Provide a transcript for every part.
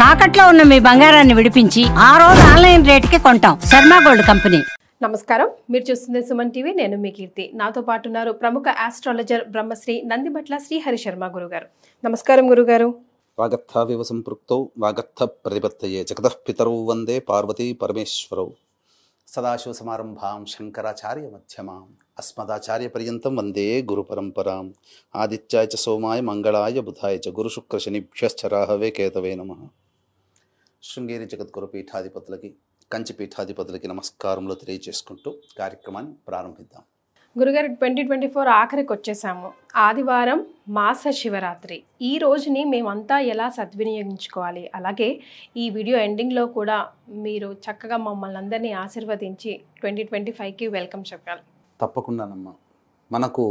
తాకట్లో ఉన్న మీ బంగారాన్ని విడిపించి ఆ రోజు ఆన్లైన్ రేటుకి కొంటాం. Sharma gold company. నమస్కారం, మీరు చూస్తుంది సుమన్ టీవీ. నేను మీ కీర్తి. నాతో పాటు ఉన్నారు ప్రముఖ ఆస్ట్రాలజర్ బ్రహ్మశ్రీ నందిబట్ల శ్రీహరి శర్మ గురుగారు. నమస్కారం గురుగారు. వాగర్థావివ సంపృక్తౌ వాగర్థ ప్రతిపత్తయే జగతః పితరౌ వందే పార్వతీ పరమేశ్వరౌ సదాశివ సమారంభాం శంకరాచార్య మధ్యమాం అస్మదాచార్య పర్యంతం వందే గురు పరంపరాం ఆదిత్యాయ చ సోమాయ మంగళాయ బుధాయ చ గురు శుక్ర శనిభ్యశ్చ రాహవే కేతవే నమః. శృంగేరి జగద్గురు పీఠాధిపతులకి కంచి పీఠాధిపతులకి నమస్కారములు తెలియజేసుకుంటూ కార్యక్రమాన్ని ప్రారంభిద్దాం. గురుగారు, 2024 ఆఖరికి వచ్చేసాము. ఆదివారం మాస శివరాత్రి. ఈ రోజుని మేమంతా ఎలా సద్వినియోగించుకోవాలి, అలాగే ఈ వీడియో ఎండింగ్లో కూడా మీరు చక్కగా మమ్మల్ని అందరినీ ఆశీర్వదించి 2025కి వెల్కమ్ చెప్పాలి. తప్పకుండానమ్మా. మనకు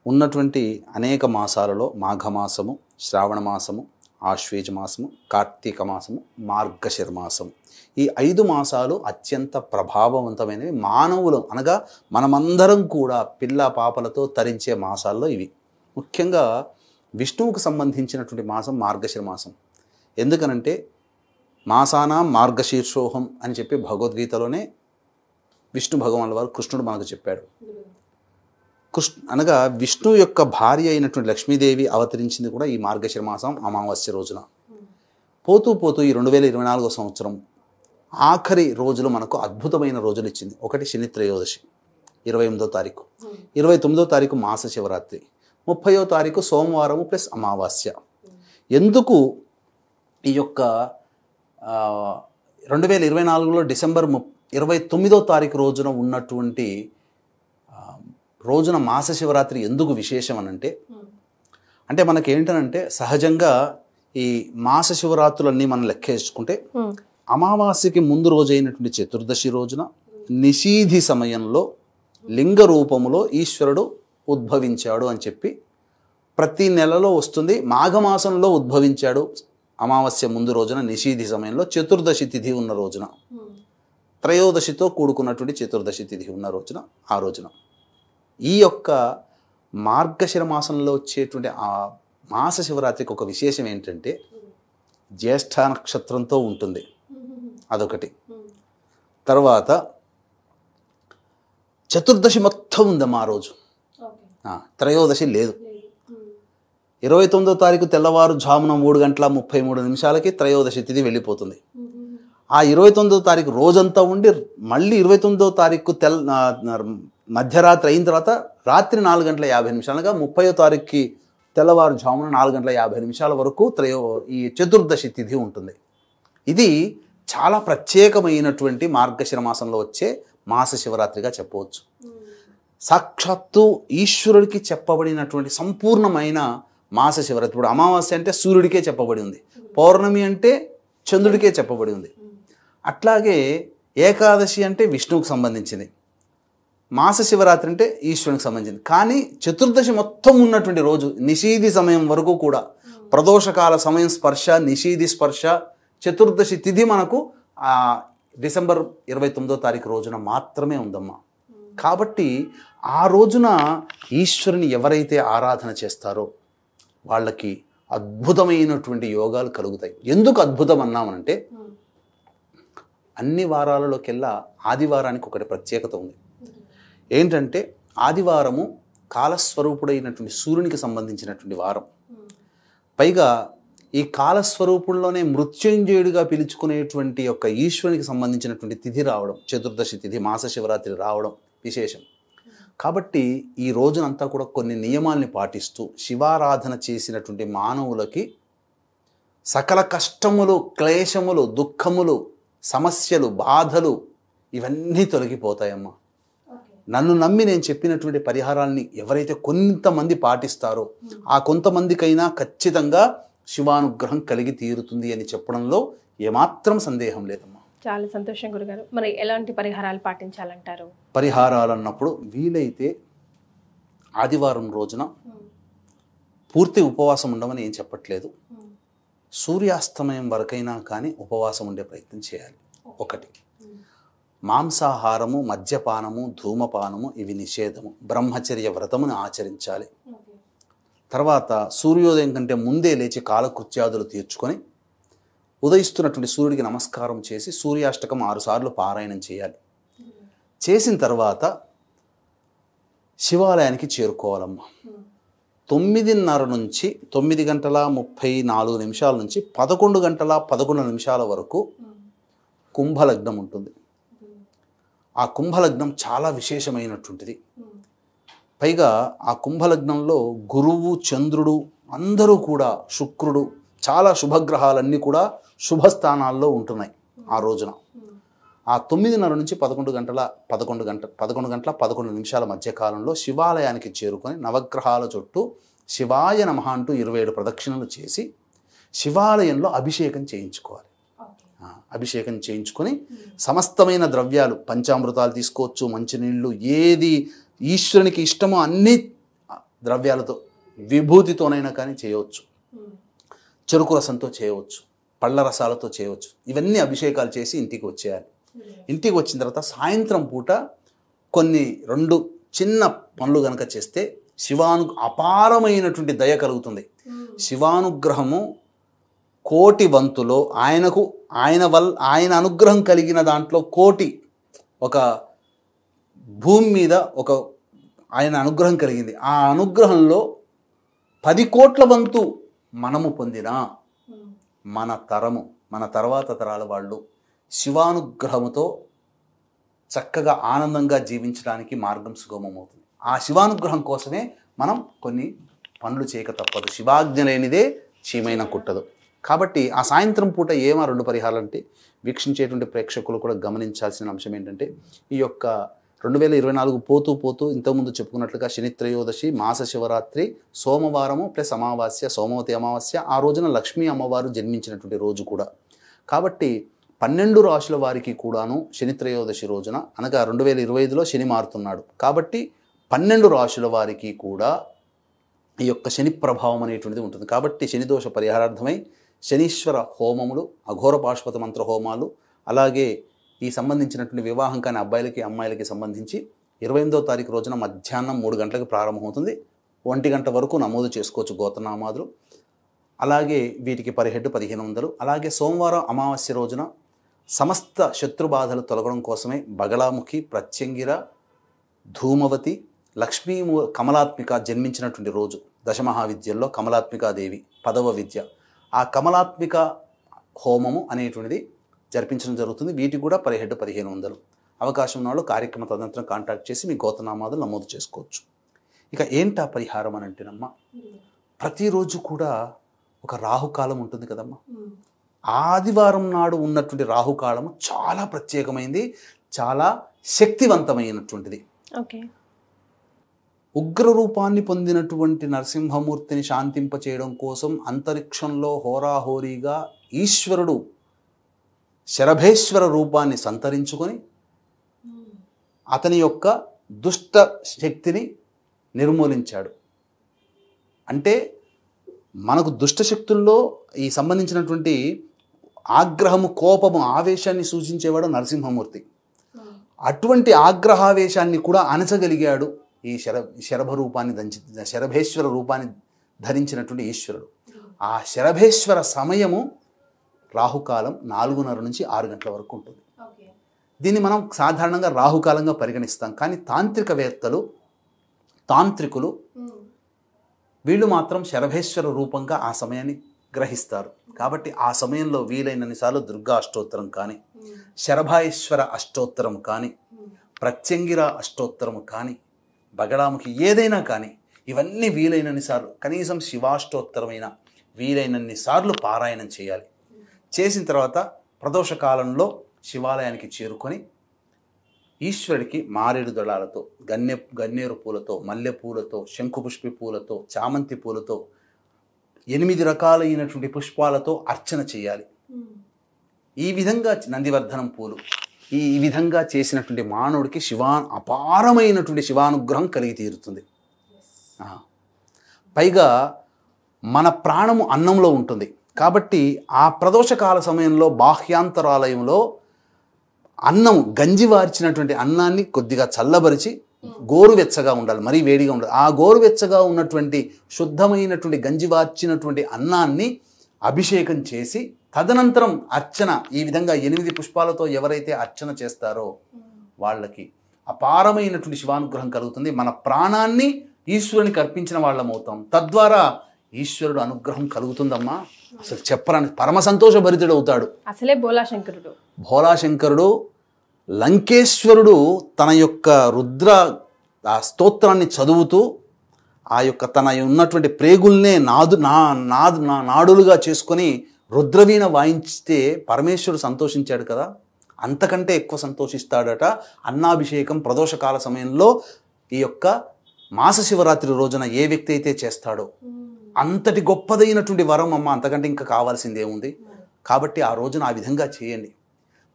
ఉన్నటువంటి అనేక మాసాలలో మాఘమాసము, శ్రావణ మాసము, ఆశ్వేజ మాసము, కార్తీక మాసము, మార్గశిర మాసము, ఈ 5 మాసాలు అత్యంత ప్రభావవంతమైనవి. మానవులు అనగా మనమందరం కూడా పిల్ల పాపలతో తరించే మాసాల్లో ఇవి. ముఖ్యంగా విష్ణువుకు సంబంధించినటువంటి మాసం మార్గశిర మాసం. ఎందుకనంటే మాసానాం మార్గశీర్షోహం అని చెప్పి భగవద్గీతలోనే విష్ణు భగవానుల వారు కృష్ణుడు మనకు చెప్పాడు. అనగా విష్ణువు యొక్క భార్య అయినటువంటి లక్ష్మీదేవి అవతరించింది కూడా ఈ మార్గశిర మాసం అమావాస్య రోజున. పోతూ పోతూ ఈ 2024 సంవత్సరం ఆఖరి రోజులు మనకు అద్భుతమైన రోజులు ఇచ్చింది. ఒకటి శని త్రయోదశి 28వ తారీఖు, 29వ తారీఖు మాస శివరాత్రి, 30వ తారీఖు సోమవారము ప్లస్ అమావాస్య. ఎందుకు ఈ యొక్క 2024లో డిసెంబర్ 29వ తారీఖు రోజున ఉన్నటువంటి రోజున మాస శివరాత్రి ఎందుకు విశేషం అనంటే, అంటే మనకేంటనంటే సహజంగా ఈ మాస శివరాత్రులన్నీ మనం లెక్కేసుకుంటే అమావాస్యకి ముందు రోజు అయినటువంటి చతుర్దశి రోజున నిషీధి సమయంలో లింగ రూపములో ఈశ్వరుడు ఉద్భవించాడు అని చెప్పి ప్రతి నెలలో వస్తుంది. మాఘమాసంలో ఉద్భవించాడు అమావాస్య ముందు రోజున, నిషీధి సమయంలో, చతుర్దశి తిథి ఉన్న రోజున, త్రయోదశితో కూడుకున్నటువంటి చతుర్దశి తిథి ఉన్న రోజున, ఆ రోజున ఈ యొక్క మార్గశిర మాసంలో వచ్చేటువంటి ఆ మాస శివరాత్రికి ఒక విశేషం ఏంటంటే జ్యేష్ఠ నక్షత్రంతో ఉంటుంది, అదొకటి. తర్వాత చతుర్దశి మొత్తం ఉందమ్మా ఆ రోజు, త్రయోదశి లేదు. 29వ తారీఖు తెల్లవారుజామున 3:33 త్రయోదశి తిథి వెళ్ళిపోతుంది. ఆ 29వ తారీఖు రోజంతా ఉండి మళ్ళీ 29వ తారీఖు మధ్యరాత్రి అయిన తర్వాత రాత్రి 4:50 30వ తారీఖుకి తెల్లవారుజామున 4:50 వరకు ఈ చతుర్దశి తిథి ఉంటుంది. ఇది చాలా ప్రత్యేకమైనటువంటి మార్గశిర మాసంలో వచ్చే మాస శివరాత్రిగా చెప్పవచ్చు. సాక్షాత్తు ఈశ్వరుడికి చెప్పబడినటువంటి సంపూర్ణమైన మాస శివరాత్రి. ఇప్పుడు అమావాస్య అంటే సూర్యుడికే చెప్పబడి ఉంది, పౌర్ణమి అంటే చంద్రుడికే చెప్పబడి ఉంది. అట్లాగే ఏకాదశి అంటే విష్ణువుకు సంబంధించింది, మాస శివరాత్రి అంటే ఈశ్వరునికి సంబంధించింది. కానీ చతుర్దశి మొత్తం ఉన్నటువంటి రోజు నిషీధి సమయం వరకు కూడా, ప్రదోషకాల సమయం స్పర్శ, నిషీధి స్పర్శ, చతుర్దశి తిథి మనకు డిసెంబర్ 29వ తారీఖు రోజున మాత్రమే ఉందమ్మా. కాబట్టి ఆ రోజున ఈశ్వరుని ఎవరైతే ఆరాధన చేస్తారో వాళ్ళకి అద్భుతమైనటువంటి యోగాలు కలుగుతాయి. ఎందుకు అద్భుతం అన్నామనంటే, అన్ని వారాలలోకెల్లా ఆదివారానికి ఒకటి ప్రత్యేకత ఉంది. ఏంటంటే ఆదివారము కాలస్వరూపుడైనటువంటి సూర్యునికి సంబంధించినటువంటి వారం. పైగా ఈ కాలస్వరూపుల్లోనే మృత్యుంజయుడిగా పిలుచుకునేటువంటి యొక్క ఈశ్వరునికి సంబంధించినటువంటి తిథి రావడం, చతుర్దశి తిథి మాస శివరాత్రి రావడం విశేషం. కాబట్టి ఈ రోజునంతా కూడా కొన్ని నియమాల్ని పాటిస్తూ శివారాధన చేసినటువంటి మానవులకి సకల కష్టములు, క్లేశములు, దుఃఖములు, సమస్యలు, బాధలు ఇవన్నీ తొలగిపోతాయమ్మా. నన్ను నమ్మి నేను చెప్పినటువంటి పరిహారాల్ని ఎవరైతే కొంతమంది పాటిస్తారో ఆ కొంతమందికైనా ఖచ్చితంగా శివానుగ్రహం కలిగి తీరుతుంది అని చెప్పడంలో ఏమాత్రం సందేహం లేదమ్మా. చాలా సంతోషం గురుగారు. మరి ఎలాంటి పరిహారాలు పాటించాలంటారు? పరిహారాలు అన్నప్పుడు వీలైతే ఆదివారం రోజున పూర్తి ఉపవాసం ఉండమని ఏం చెప్పట్లేదు, సూర్యాస్తమయం వరకైనా కానీ ఉపవాసం ఉండే ప్రయత్నం చేయాలి. ఒకటి, మాంసాహారము, మద్యపానము, ధూమపానము ఇవి నిషేధము, బ్రహ్మచర్య వ్రతమును ఆచరించాలి. తర్వాత సూర్యోదయం కంటే ముందే లేచి కాలకృత్యాదులు తీర్చుకొని ఉదయిస్తున్నటువంటి సూర్యుడికి నమస్కారం చేసి సూర్యాష్టకం 6 సార్లు పారాయణం చేయాలి. చేసిన తర్వాత శివాలయానికి చేరుకోవాలమ్మా. 9:30 నుంచి 9:34 నుంచి 11:11 వరకు కుంభలగ్నం ఉంటుంది. ఆ కుంభలగ్నం చాలా విశేషమైనటువంటిది. పైగా ఆ కుంభలగ్నంలో గురువు, చంద్రుడు అందరూ కూడా, శుక్రుడు, చాలా శుభగ్రహాలన్నీ కూడా శుభస్థానాల్లో ఉంటున్నాయి ఆ రోజున. ఆ 9:30 నుంచి 11:11 మధ్య కాలంలో శివాలయానికి చేరుకొని నవగ్రహాల చుట్టూ శివాయ నమః అంటూ 27 ప్రదక్షిణలు చేసి శివాలయంలో అభిషేకం చేయించుకోవాలి. అభిషేకం చేయించుకొని సమస్తమైన ద్రవ్యాలు, పంచామృతాలు తీసుకోవచ్చు, మంచినీళ్ళు, ఏది ఈశ్వరునికి ఇష్టమో అన్ని ద్రవ్యాలతో, విభూతితోనైనా కానీ చేయవచ్చు, చెరుకు రసంతో చేయవచ్చు, పళ్ళ రసాలతో చేయవచ్చు. ఇవన్నీ అభిషేకాలు చేసి ఇంటికి వచ్చేయాలి. ఇంటికి వచ్చిన తర్వాత సాయంత్రం పూట కొన్ని 2 చిన్న పనులు కనుక చేస్తే అపారమైనటువంటి దయ కలుగుతుంది. శివానుగ్రహము కోటి వంతులో ఆయన అనుగ్రహం కలిగిన దాంట్లో కోటి, ఒక భూమి మీద ఒక ఆయన అనుగ్రహం కలిగింది. ఆ అనుగ్రహంలో 10 కోట్ల వంతు మనము పొందినా మన తర్వాత తరాల వాళ్ళు శివానుగ్రహముతో చక్కగా ఆనందంగా జీవించడానికి మార్గం సుగమమవుతుంది. ఆ శివానుగ్రహం కోసమే మనం కొన్ని పనులు చేయక తప్పదు. శివాజ్ఞ లేనిదే చీమైనా కుట్టదు. కాబట్టి ఆ సాయంత్రం పూట 2 పరిహారాలు అంటే వీక్షించేటువంటి ప్రేక్షకులు కూడా గమనించాల్సిన అంశం ఏంటంటే, ఈ యొక్క 2024 పోతూ ఇంతకుముందు చెప్పుకున్నట్లుగా శని త్రయోదశి, మాస శివరాత్రి, సోమవారము ప్లస్ అమావాస్య, సోమవతి అమావాస్య, ఆ రోజున లక్ష్మీ అమ్మవారు జన్మించినటువంటి రోజు కూడా. కాబట్టి 12 రాశుల వారికి కూడాను శని త్రయోదశి రోజున, అనగా 2025లో శని మారుతున్నాడు కాబట్టి 12 రాశుల వారికి కూడా ఈ యొక్క శని ప్రభావం అనేటువంటిది ఉంటుంది. కాబట్టి శని దోష పరిహారార్థమై శనీశ్వర హోమములు, అఘోర పాశుపత మంత్ర హోమాలు, అలాగే ఈ సంబంధించినటువంటి వివాహం కాని అబ్బాయిలకి అమ్మాయిలకి సంబంధించి 28వ తారీఖు రోజున మధ్యాహ్నం 3 గంటలకు ప్రారంభమవుతుంది. 1 గంట వరకు నమోదు చేసుకోవచ్చు గోత్రనామాదులు. అలాగే వీటికి పర్ హెడ్ 1500. అలాగే సోమవారం అమావాస్య రోజున సమస్త శత్రుబాధలు తొలగడం కోసమే బగళాముఖి, ప్రత్యంగిర, ధూమవతి, లక్ష్మీ కమలాత్మిక జన్మించినటువంటి రోజు. దశమహావిద్యల్లో కమలాత్మికాదేవి 10వ విద్య. ఆ కమలాత్మిక హోమము అనేటువంటిది జరిపించడం జరుగుతుంది. వీటికి కూడా పర్ హెడ్ 1500. అవకాశం ఉన్న వాళ్ళు కార్యక్రమ తదనంతరం కాంటాక్ట్ చేసి మీ గోత్రనామాదులు నమోదు చేసుకోవచ్చు. ఇక ఏంటా పరిహారం అని అంటేనమ్మా, ప్రతిరోజు కూడా ఒక రాహుకాలం ఉంటుంది కదమ్మా. ఆదివారం నాడు ఉన్నటువంటి రాహుకాలము చాలా ప్రత్యేకమైంది, చాలా శక్తివంతమైనటువంటిది. ఉగ్ర రూపాన్ని పొందినటువంటి నరసింహమూర్తిని శాంతింపచేయడం కోసం అంతరిక్షంలో హోరాహోరీగా ఈశ్వరుడు శరభేశ్వర రూపాన్ని సంతరించుకొని అతని యొక్క దుష్ట శక్తిని నిర్మూలించాడు. అంటే మనకు దుష్ట శక్తుల్లో ఈ సంబంధించినటువంటి ఆగ్రహము, కోపము, ఆవేశాన్ని సూచించేవాడు నరసింహమూర్తి. అటువంటి ఆగ్రహావేశాన్ని కూడా అణచగలిగాడు ఈ శరభేశ్వర రూపాన్ని ధరించినటువంటి ఈశ్వరుడు. ఆ శరభేశ్వర సమయము రాహుకాలం 4:30 నుంచి 6 గంటల వరకు ఉంటుంది. దీన్ని మనం సాధారణంగా రాహుకాలంగా పరిగణిస్తాం. కానీ తాంత్రికులు వీళ్ళు మాత్రం శరభేశ్వర రూపంగా ఆ సమయాన్ని గ్రహిస్తారు. కాబట్టి ఆ సమయంలో వీలైనన్నిసార్లు దుర్గా అష్టోత్తరం కానీ, శరభాయేశ్వర అష్టోత్తరం కానీ, ప్రత్యంగిర అష్టోత్తరం కానీ, బగళాముఖి ఏదైనా కానీ, ఇవన్నీ వీలైనన్నిసార్లు, కనీసం శివాష్టోత్తరమైన వీలైనన్నిసార్లు పారాయణం చేయాలి. చేసిన తర్వాత ప్రదోష కాలంలో శివాలయానికి చేరుకొని ఈశ్వరుడికి మారేడు దళాలతో, గన్నేరు పూలతో, మల్లె పూలతో, శంఖుపుష్పి పూలతో, చామంతి పూలతో, 8 రకాలైనటువంటి పుష్పాలతో అర్చన చేయాలి. ఈ విధంగా నందివర్ధనం పూలు, ఈ విధంగా చేసినటువంటి మానవుడికి అపారమైనటువంటి శివానుగ్రహం కలిగి తీరుతుంది. పైగా మన ప్రాణము అన్నంలో ఉంటుంది కాబట్టి ఆ ప్రదోషకాల సమయంలో బాహ్యాంతరాలయంలో గంజి వార్చినటువంటి అన్నాన్ని కొద్దిగా చల్లబరిచి, గోరువెచ్చగా ఉండాలి, మరీ వేడిగా ఉండాలి. ఆ గోరువెచ్చగా ఉన్నటువంటి శుద్ధమైనటువంటి గంజి వార్చినటువంటి అన్నాన్ని అభిషేకం చేసి తదనంతరం అర్చన ఈ విధంగా 8 పుష్పాలతో ఎవరైతే అర్చన చేస్తారో వాళ్ళకి అపారమైనటువంటి శివానుగ్రహం కలుగుతుంది. మన ప్రాణాన్ని ఈశ్వరునికి అర్పించిన వాళ్ళం అవుతాం. తద్వారా ఈశ్వరుడు అనుగ్రహం కలుగుతుందమ్మా. అసలు చెప్పరాని పరమ సంతోషభరితుడు అవుతాడు. అసలే భోలాశంకరుడు. భోలాశంకరుడు లంకేశ్వరుడు తన యొక్క రుద్ర ఆ స్తోత్రాన్ని చదువుతూ ఆ యొక్క తన ఉన్నటువంటి ప్రేగుల్నే నాడులుగా చేసుకొని రుద్రవీణ వాయించితే పరమేశ్వరుడు సంతోషించాడు కదా, అంతకంటే ఎక్కువ సంతోషిస్తాడట అన్నాభిషేకం ప్రదోషకాల సమయంలో ఈ యొక్క మాస శివరాత్రి రోజున ఏ వ్యక్తి అయితే చేస్తాడో. అంతటి గొప్పదైనటువంటి వరం అమ్మ, అంతకంటే ఇంకా కావాల్సింది ఏముంది. కాబట్టి ఆ రోజున ఆ విధంగా చేయండి.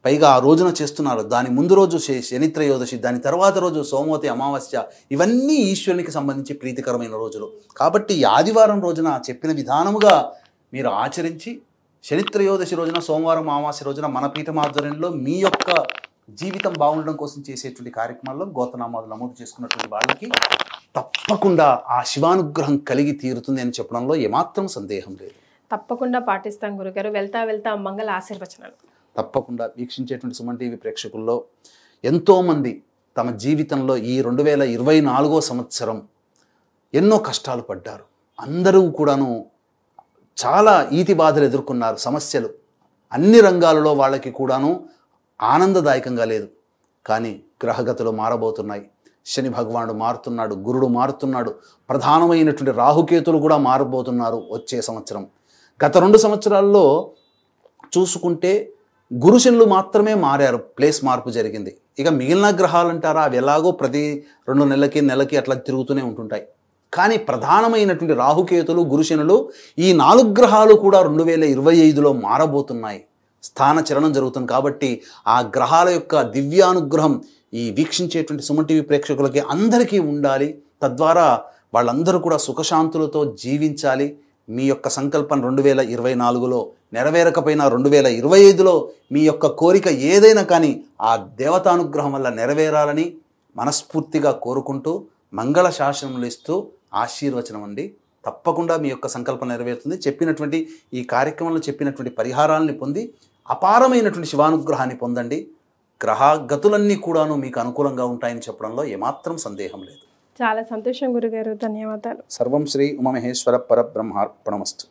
పైగా ఆ రోజున చేస్తున్నారు, దాని ముందు రోజు శని త్రయోదశి, దాని తర్వాత రోజు సోమవతి అమావాస్య, ఇవన్నీ ఈశ్వరునికి సంబంధించి ప్రీతికరమైన రోజులు. కాబట్టి ఈ ఆదివారం రోజున చెప్పిన విధానముగా మీరు ఆచరించి శని త్రయోదశి రోజున, సోమవారం అమావాస్య రోజున మన పీఠం ఆధ్వర్యంలో మీ యొక్క జీవితం బాగుండడం కోసం చేసేటువంటి కార్యక్రమాల్లో గోత్రనామాలు నమోదు చేసుకున్నటువంటి వాళ్ళకి తప్పకుండా ఆ శివానుగ్రహం కలిగి తీరుతుంది అని చెప్పడంలో ఏమాత్రం సందేహం లేదు. తప్పకుండా పాటిస్తాం గురుగారు. వెళ్తా మంగళ ఆశీర్వచనాలు. తప్పకుండా వీక్షించేటువంటి సుమన్ టీవీ ప్రేక్షకుల్లో ఎంతోమంది తమ జీవితంలో ఈ 2024వ సంవత్సరం ఎన్నో కష్టాలు పడ్డారు. అందరూ కూడాను చాలా ఈతి బాధలు ఎదుర్కొన్నారు, సమస్యలు అన్ని రంగాలలో వాళ్ళకి కూడాను ఆనందదాయకంగా లేదు. కానీ గ్రహగతులు మారబోతున్నాయి. శని భగవానుడు మారుతున్నాడు, గురుడు మారుతున్నాడు, ప్రధానమైనటువంటి రాహుకేతులు కూడా మారబోతున్నారు వచ్చే సంవత్సరం. గత 2 సంవత్సరాల్లో చూసుకుంటే గురుశనులు మాత్రమే మారారు, ప్లేస్ మార్పు జరిగింది. ఇక మిగిలిన గ్రహాలు అంటారా, అవి ఎలాగో ప్రతి 2 నెలలకి అట్లా తిరుగుతూనే ఉంటుంటాయి. కానీ ప్రధానమైనటువంటి రాహుకేతులు, గురుశనులు, ఈ 4 గ్రహాలు కూడా 2025లో మారబోతున్నాయి. స్థాన చలనం జరుగుతుంది. కాబట్టి ఆ గ్రహాల యొక్క దివ్యానుగ్రహం ఈ వీక్షించేటువంటి సుమన్ టీవీ ప్రేక్షకులకి అందరికీ ఉండాలి. తద్వారా వాళ్ళందరూ కూడా సుఖశాంతులతో జీవించాలి. మీ యొక్క సంకల్పం 2024లో నెరవేరకపోయినా 2025లో మీ యొక్క కోరిక ఏదైనా కానీ ఆ దేవతానుగ్రహం వల్ల నెరవేరాలని మనస్ఫూర్తిగా కోరుకుంటూ మంగళ శాసనములు ఇస్తూ ఆశీర్వచనం అండి. తప్పకుండా మీ యొక్క సంకల్పం నెరవేరుతుంది. చెప్పినటువంటి ఈ కార్యక్రమంలో చెప్పినటువంటి పరిహారాలని పొంది అపారమైనటువంటి శివానుగ్రహాన్ని పొందండి. గ్రహగతులన్నీ కూడాను మీకు అనుకూలంగా ఉంటాయని చెప్పడంలో ఏమాత్రం సందేహం లేదు. చాలా సంతోషం గురుగారు. ధన్యవాదాలు. సర్వం శ్రీ ఉమామహేశ్వర పరబ్రహ్మార్పణమస్తు.